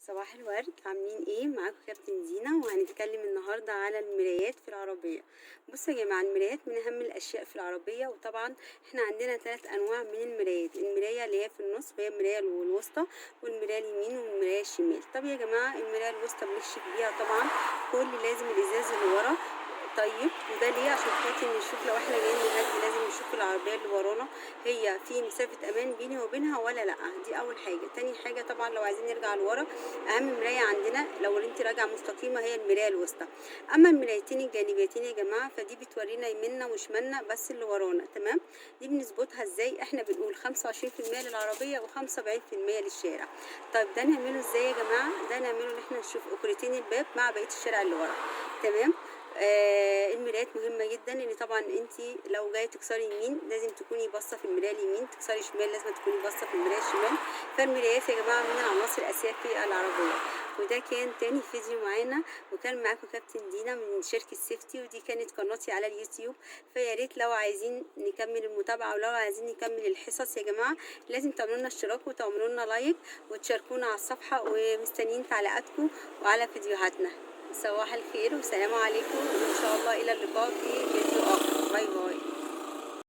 صباح الورد، عاملين ايه؟ معاكم كابتن دينا، وهنتكلم النهارده على المرايات في العربيه. بصوا يا جماعه، المرايات من اهم الاشياء في العربيه، وطبعا احنا عندنا 3 انواع من المرايات. المرايه اللي هي في النص وهي المرايه الوسطى، والمرايه اليمين والمرايه الشمال. طب يا جماعه، المرايه الوسطى بنكشف بيها طبعا كل لازم الازاز اللي ورا. طيب، وده ليه؟ عشان خاطر نشوف لو احنا جايين نهدي لازم نشوف العربيه اللي ورانا هي في مسافه امان بيني وبينها ولا لا. دي اول حاجه. تاني حاجه، طبعا لو عايزين نرجع لورا، اهم مرايه عندنا لو انت راجعه مستقيمه هي المرايه الوسطى. اما المرايتين الجانبيتين يا جماعه فدي بتورينا يمنا وشمالنا بس اللي ورانا. تمام؟ دي بنظبطها ازاي؟ احنا بنقول 25% للعربيه و75% للشارع. طيب ده نعمله ازاي يا جماعه؟ ده نعمله ان احنا نشوف اوكرتين الباب مع بقيه الشارع اللي ورا. تمام؟ المرايات مهمه جدا، ان طبعا انت لو جايه تكسري يمين لازم تكوني باصه في المرايه اليمين، تكسري شمال لازم تكوني باصه في المرايه الشمال. فالمرايات يا جماعه من العناصر الاساسيه في العربيه. وده كان تاني فيديو معانا، وكان معاكم كابتن دينا من شركه سيفتي، ودي كانت قناتي على اليوتيوب. فيا ريت لو عايزين نكمل المتابعه، ولو عايزين نكمل الحصص يا جماعه لازم تعملوا لنا اشتراك وتعملوا لنا لايك وتشاركونا على الصفحه، ومستنيين تعليقاتكم وعلى فيديوهاتنا. صباح الخير والسلام عليكم، وإن شاء الله إلى اللقاء في فيديو آخر. باي باي.